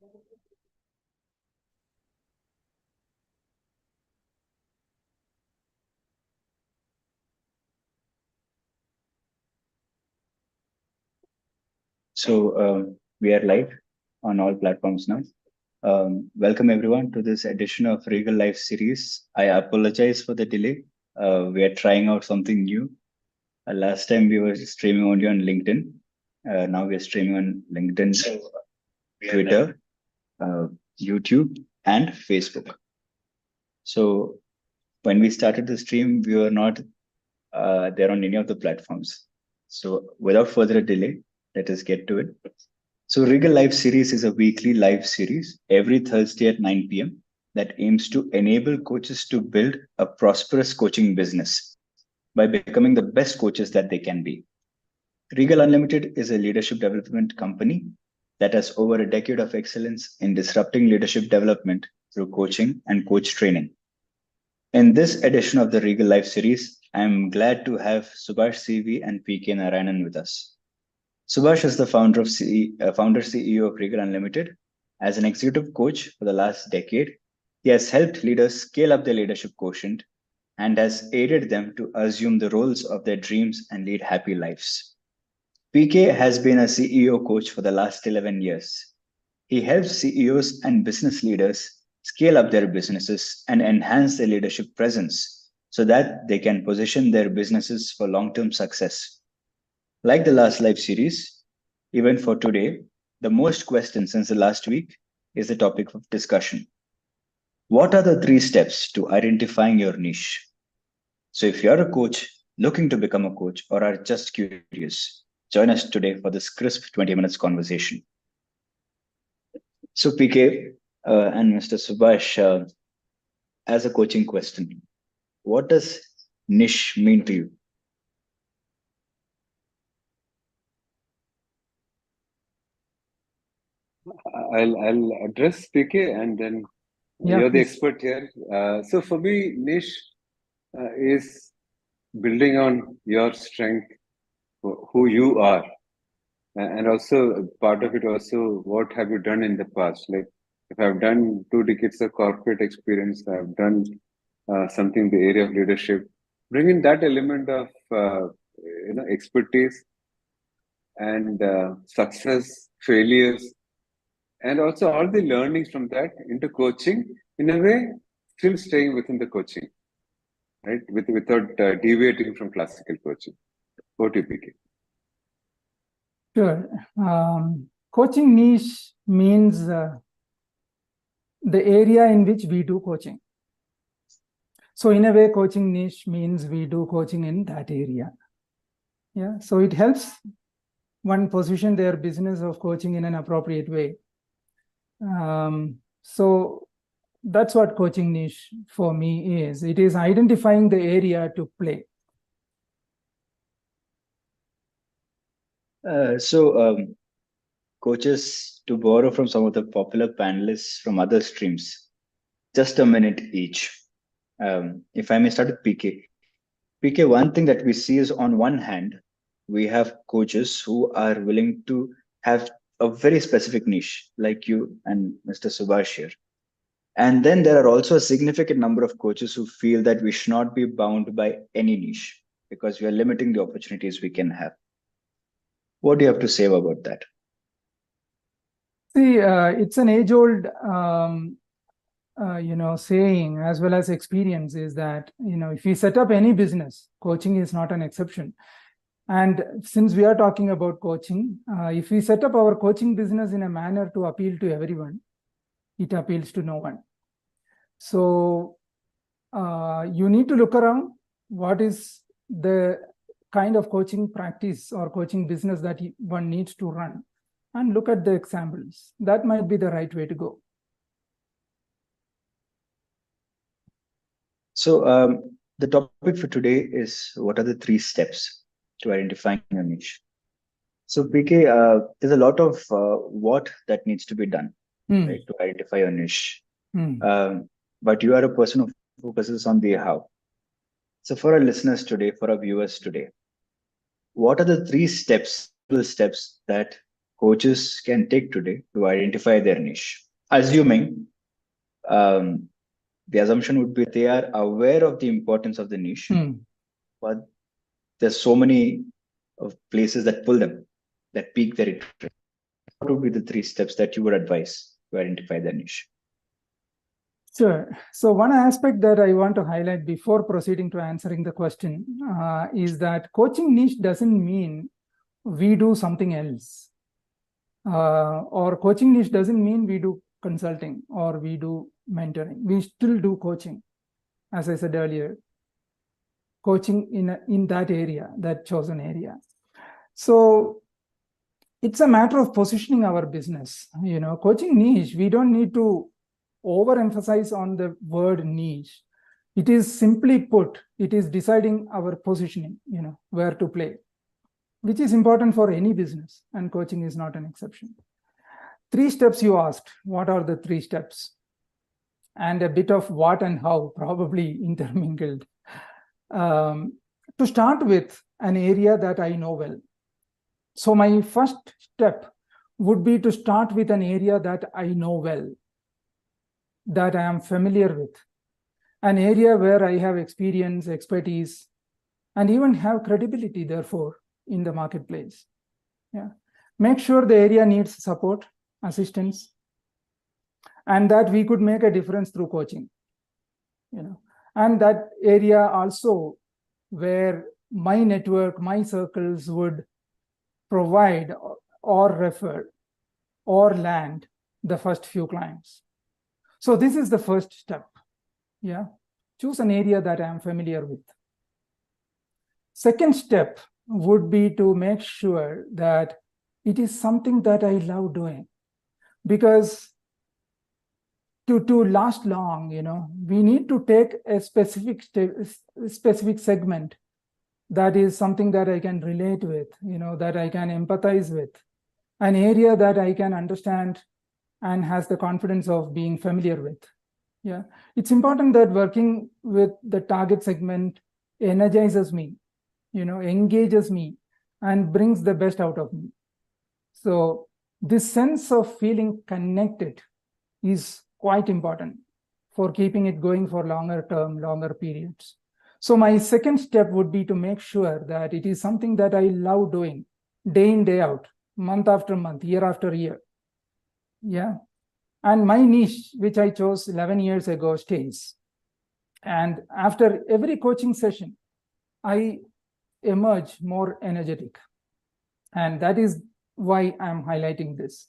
We are live on all platforms now. Welcome everyone to this edition of Regal Live Series. I apologize for the delay. We are trying out something new. Last time we were streaming only on LinkedIn. Now we are streaming on LinkedIn, Twitter, uh, YouTube, and Facebook. So when we started the stream, we were not there on any of the platforms. So without further delay, let us get to it. So Regal Live Series is a weekly live series every Thursday at 9 p.m. that aims to enable coaches to build a prosperous coaching business by becoming the best coaches that they can be. Regal Unlimited is a leadership development company that has over a decade of excellence in disrupting leadership development through coaching and coach training. In this edition of the Regal Live Series, I am glad to have Subash CV and PK Narayanan with us. Subash is the founder CEO of Regal Unlimited. As an executive coach for the last decade, he has helped leaders scale up their leadership quotient and has aided them to assume the roles of their dreams and lead happy lives. PK has been a CEO coach for the last 11 years. He helps CEOs and business leaders scale up their businesses and enhance their leadership presence so that they can position their businesses for long-term success. Like the last live series, even for today, the most questioned since the last week is the topic of discussion. What are the 3 steps to identifying your niche? So if you're a coach looking to become a coach or are just curious, join us today for this crisp 20 minutes conversation. So PK and Mr. Subash, as a coaching question, what does niche mean to you? I'll address PK and then you're the expert here. So for me, niche is building on your strength, who you are, and also part of it also what have you done in the past. Like if I've done 2 decades of corporate experience, I've done something in the area of leadership. Bring in that element of expertise and success, failures, and also all the learnings from that into coaching in a way, still staying within the coaching, right? Without deviating from classical coaching. Go to PK. Sure. Coaching niche means the area in which we do coaching. So in a way, coaching niche means we do coaching in that area. Yeah. So it helps one position their business of coaching in an appropriate way. So that's what coaching niche for me is. It is identifying the area to play. Coaches, to borrow from some of the popular panelists from other streams, just a minute each. If I may start with PK. PK, one thing that we see is on one hand, we have coaches who are willing to have a very specific niche, like you and Mr. Subash here. And then there are also a significant number of coaches who feel that we should not be bound by any niche because we are limiting the opportunities we can have. What do you have to say about that? See, it's an age-old, saying as well as experience is that, if we set up any business, coaching is not an exception. And since we are talking about coaching, if we set up our coaching business in a manner to appeal to everyone, it appeals to no one. So you need to look around what is the kind of coaching practice or coaching business that one needs to run and look at the examples. That might be the right way to go. So the topic for today is what are the 3 steps to identifying a niche? So PK, there's a lot of what that needs to be done right, to identify a niche. But you are a person who focuses on the how. So for our listeners today, for our viewers today, what are the 3 steps that coaches can take today to identify their niche? Assuming the assumption would be they are aware of the importance of the niche, but there's so many places that pull them, that pique their interest. What would be the 3 steps that you would advise to identify their niche? Sure. So one aspect that I want to highlight before proceeding to answering the question is that coaching niche doesn't mean we do something else. Or coaching niche doesn't mean we do consulting or we do mentoring. We still do coaching, as I said earlier, coaching in that area, that chosen area. So it's a matter of positioning our business. Coaching niche, we don't need to overemphasize on the word niche. It is simply put, it is deciding our positioning, where to play, which is important for any business, and coaching is not an exception. 3 steps you asked. What are the 3 steps? And a bit of what and how, probably intermingled. To start with, an area that I know well. So my first step would be to start with an area that I know well, that I am familiar with, an area where I have experience, expertise, and even have credibility, therefore, in the marketplace. Make sure the area needs support, assistance, and that we could make a difference through coaching. And that area also where my network, my circles would provide or refer or land the first few clients. So this is the first step. Choose an area that I am familiar with. Second step would be to make sure that it is something that I love doing, because to last long, we need to take a specific segment that is something that I can relate with, that I can empathize with, an area that I can understand and has the confidence of being familiar with. It's important that working with the target segment energizes me, engages me, and brings the best out of me. So this sense of feeling connected is quite important for keeping it going for longer periods. So my second step would be to make sure that it is something that I love doing day in, day out, month after month, year after year. And my niche, which I chose 11 years ago, stays. And after every coaching session, I emerge more energetic. And that is why I'm highlighting this.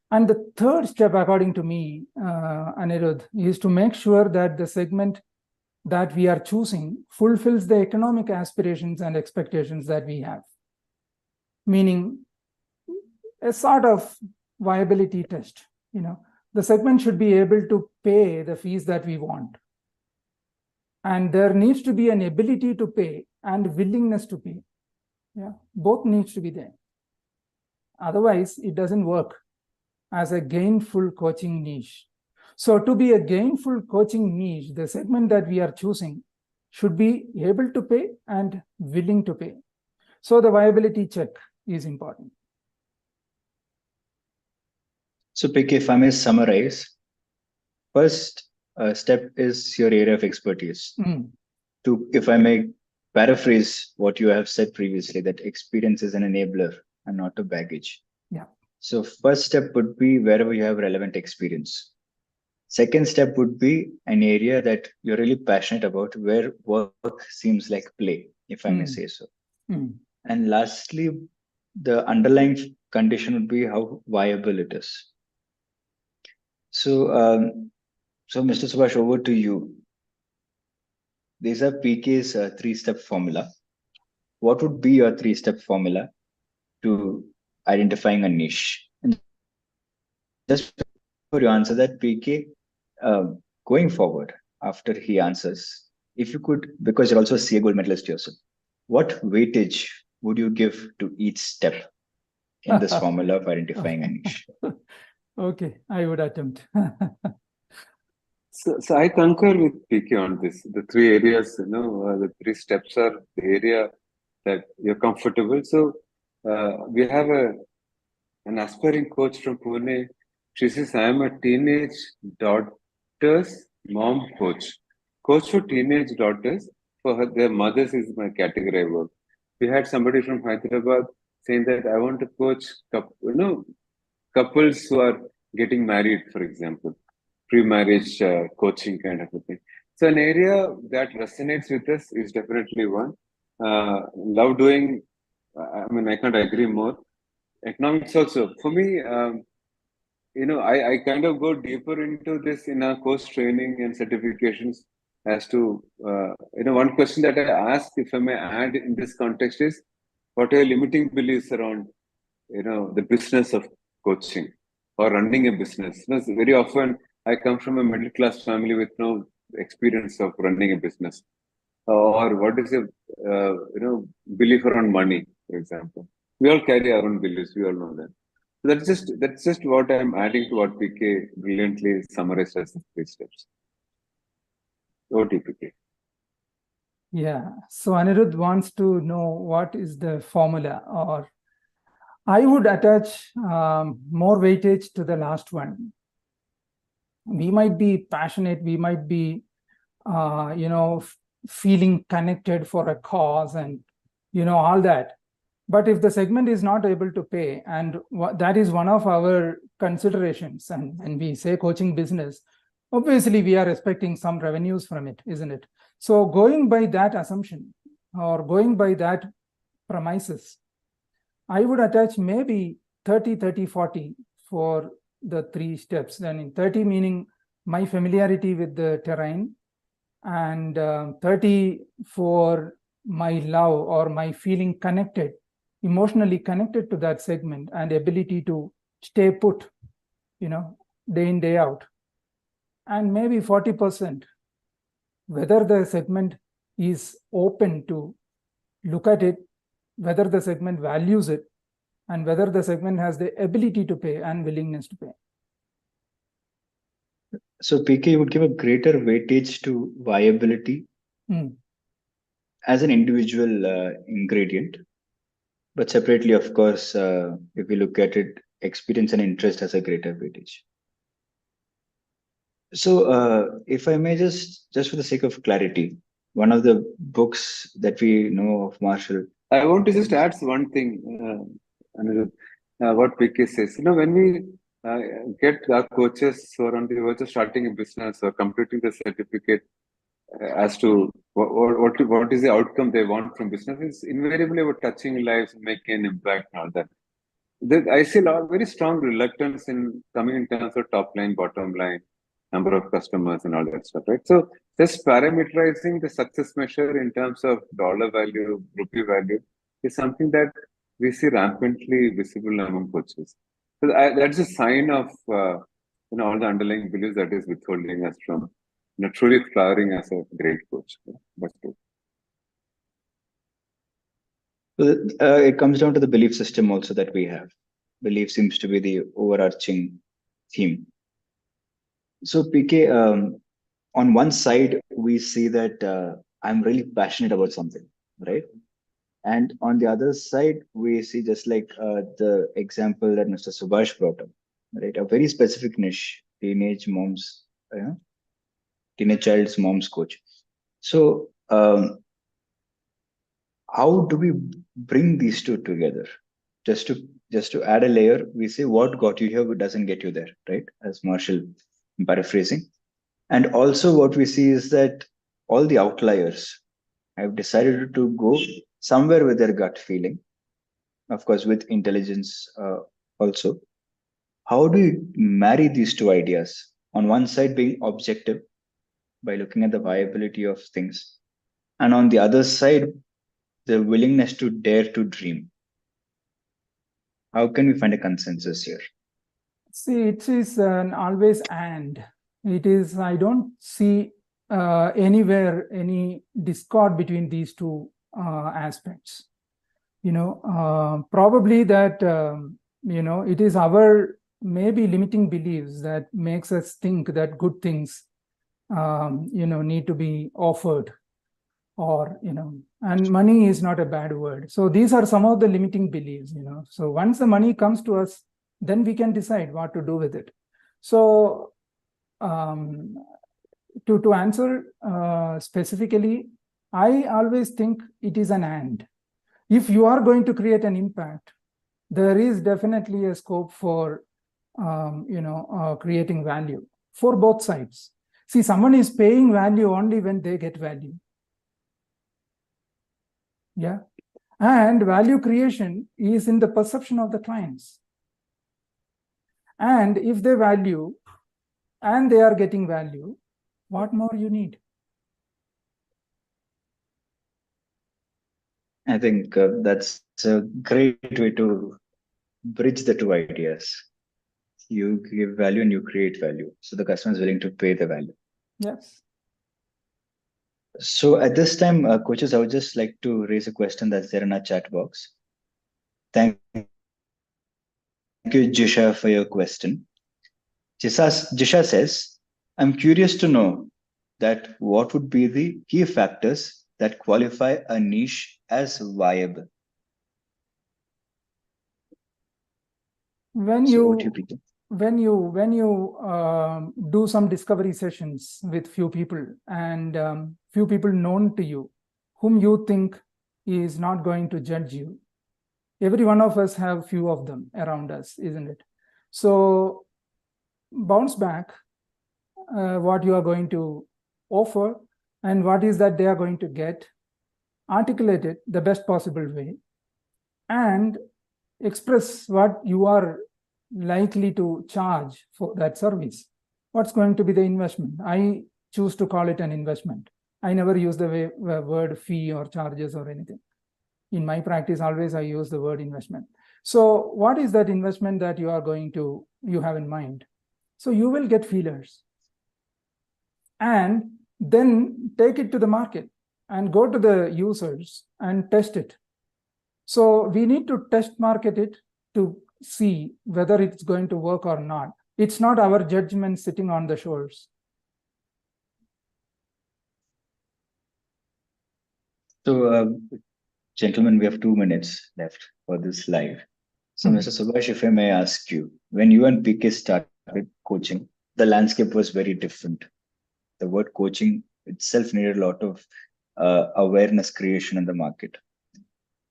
And the third step, according to me, Anirudh, is to make sure that the segment that we are choosing fulfills the economic aspirations and expectations that we have. Meaning a sort of viability test. The segment should be able to pay the fees that we want. And there needs to be an ability to pay and willingness to pay. Both needs to be there. Otherwise, it doesn't work as a gainful coaching niche. So to be a gainful coaching niche, the segment that we are choosing should be able to pay and willing to pay. So the viability check is important. So PK, if I may summarize, first step is your area of expertise. If I may paraphrase what you have said previously, that experience is an enabler and not a baggage. So first step would be wherever you have relevant experience. Second step would be an area that you're really passionate about, where work seems like play, if I may say so. And lastly, the underlying condition would be how viable it is. So, Mr. Subash, over to you. These are PK's 3-step formula. What would be your 3-step formula to identifying a niche? And just before you answer that, PK, going forward, after he answers, if you could, because you're also a CA gold medalist yourself, what weightage would you give to each step in this formula of identifying a niche? Okay, I would attempt. So I concur with PK on this. The 3 areas, the 3 steps are the area that you're comfortable. So we have a an aspiring coach from Pune. She says, I am a teenage daughter's mom coach. Coach for teenage daughters, for their mothers is my category I work. We had somebody from Hyderabad saying that I want to coach, couples who are getting married, for example, pre-marriage coaching kind of a thing. So an area that resonates with us is definitely one. Love doing, I mean, I can't agree more. Economics also. For me, I kind of go deeper into this in our course training and certifications as to, one question that I ask, if I may add in this context is, what are your limiting beliefs around, the business of coaching or running a business? Very often I come from a middle class family with no experience of running a business. Or what is your, belief around money, for example? We all carry our own beliefs. We all know that. That's just what I'm adding to what PK brilliantly summarized as the 3 steps. OTPK. Yeah. So Anirudh wants to know what is the formula, or I would attach more weightage to the last one. We might be passionate. We might be, feeling connected for a cause and, all that. But if the segment is not able to pay, and that is one of our considerations, and when we say coaching business, obviously we are expecting some revenues from it, isn't it? So going by that assumption or going by that premises, I would attach maybe 30, 30, 40 for the 3 steps. Then in 30 meaning my familiarity with the terrain, and 30 for my love or my feeling connected, emotionally connected to that segment, and ability to stay put, day in, day out. And maybe 40%, whether the segment is open to look at it, whether the segment values it, and whether the segment has the ability to pay and willingness to pay. So PK would give a greater weightage to viability as an individual ingredient, but separately, of course, if we look at it, experience and interest has a greater weightage. So if I may just for the sake of clarity, one of the books that we know of Marshall. I want to just add one thing, what PK says. When we get our coaches who are on the verge of starting a business or completing the certificate as to what is the outcome they want from business, is invariably about touching lives, making an impact, and all that. I see a very strong reluctance in coming in terms of top line, bottom line, number of customers, and all that stuff, right? So just parameterizing the success measure in terms of dollar value, rupee value is something that we see rampantly visible among coaches. So that's a sign of all the underlying beliefs that is withholding us from truly flowering as a great coach. That's good. So it comes down to the belief system also that we have. Belief seems to be the overarching theme. So PK, on one side, we see that I'm really passionate about something, right? And on the other side, we see just like the example that Mr. Subash brought up, right? A very specific niche, teenage child's mom's coach. So how do we bring these two together? Just to add a layer, we say what got you here but doesn't get you there, right? As Marshall, I'm paraphrasing. And also what we see is that all the outliers have decided to go somewhere with their gut feeling, of course, with intelligence also. How do you marry these two ideas? On one side, being objective by looking at the viability of things, and on the other side, the willingness to dare to dream. How can we find a consensus here? See, it is an always and. It is, I don't see anywhere any discord between these two aspects. Probably that, it is our maybe limiting beliefs that makes us think that good things, need to be offered, or, and money is not a bad word. So these are some of the limiting beliefs, So once the money comes to us, then we can decide what to do with it. So to answer specifically, I always think it is an and. If you are going to create an impact, there is definitely a scope for creating value for both sides. See, someone is paying value only when they get value. Yeah. And value creation is in the perception of the clients. And if they value and they are getting value, what more you need? I think that's a great way to bridge the two ideas. You give value and you create value. So the customer is willing to pay the value. Yes. So at this time, coaches, I would just like to raise a question that's there in our chat box. Thank you, Jisha, for your question. Jisha says, I'm curious to know that what would be the key factors that qualify a niche as viable? When you do some discovery sessions with few people and few people known to you, whom you think is not going to judge you, every one of us have few of them around us, isn't it? So bounce back what you are going to offer and what is that they are going to get, articulate it the best possible way, and express what you are likely to charge for that service. What's going to be the investment? I choose to call it an investment. I never use the word fee or charges or anything. In my practice, always I use the word investment. So what is that investment that you have in mind? So you will get feelers and then take it to the market and go to the users and test it. So we need to test market it to see whether it's going to work or not. It's not our judgment sitting on the shores. So, gentlemen, we have 2 minutes left for this live. So, Mr. Subash, if I may ask you, when you and PK started coaching, the landscape was very different. The word coaching itself needed a lot of awareness creation in the market.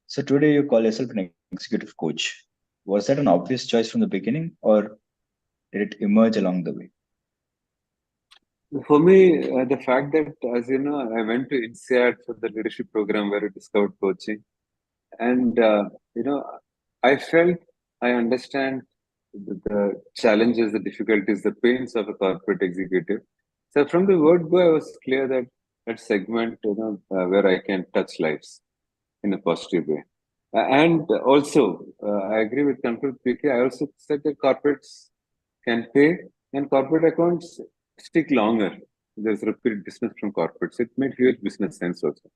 So today you call yourself an executive coach. Was that an obvious choice from the beginning, or did it emerge along the way? For me, the fact that, as you know, I went to INSEAD for the leadership program where I discovered coaching. And, I felt I understand the challenges, the difficulties, the pains of a corporate executive. So from the word go, I was clear that segment, where I can touch lives in a positive way. And also, I agree with Kanpur PK. I also said that corporates can pay and corporate accounts stick longer. There's repeat business from corporates. It made huge business sense also.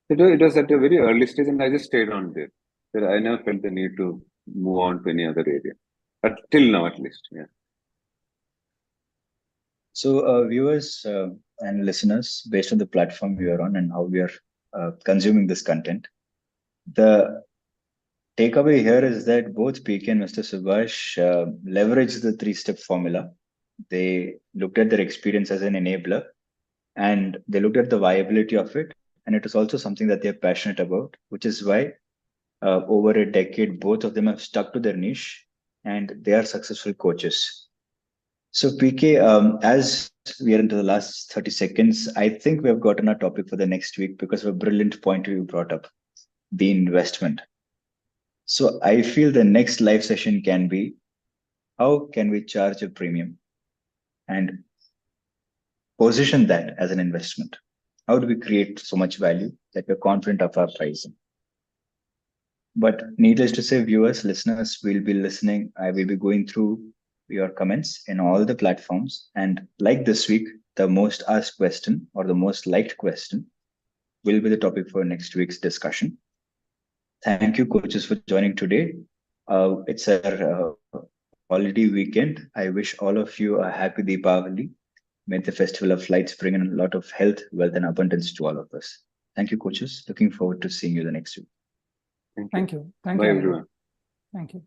It was at a very early stage and I just stayed on there. So I never felt the need to move on to any other area. But till now, at least, yeah. So viewers and listeners, based on the platform we are on and how we are consuming this content, the takeaway here is that both PK and Mr. Subash leveraged the 3-step formula. They looked at their experience as an enabler and they looked at the viability of it. And it is also something that they're passionate about, which is why over a decade, both of them have stuck to their niche and they are successful coaches. So PK, as we are into the last 30 seconds, I think we have gotten our topic for the next week because of a brilliant point you brought up, the investment. So I feel the next live session can be, how can we charge a premium and position that as an investment? How do we create so much value that we're confident of our pricing? But needless to say, viewers, listeners, we'll be listening. I will be going through your comments in all the platforms. And like this week, the most asked question or the most liked question will be the topic for next week's discussion. Thank you, coaches, for joining today. It's a holiday weekend. I wish all of you a happy Deepavali. May the Festival of Lights bring in a lot of health, wealth, and abundance to all of us. Thank you, coaches. Looking forward to seeing you the next week. Thank you. Thank Bye, you, everyone. Thank you.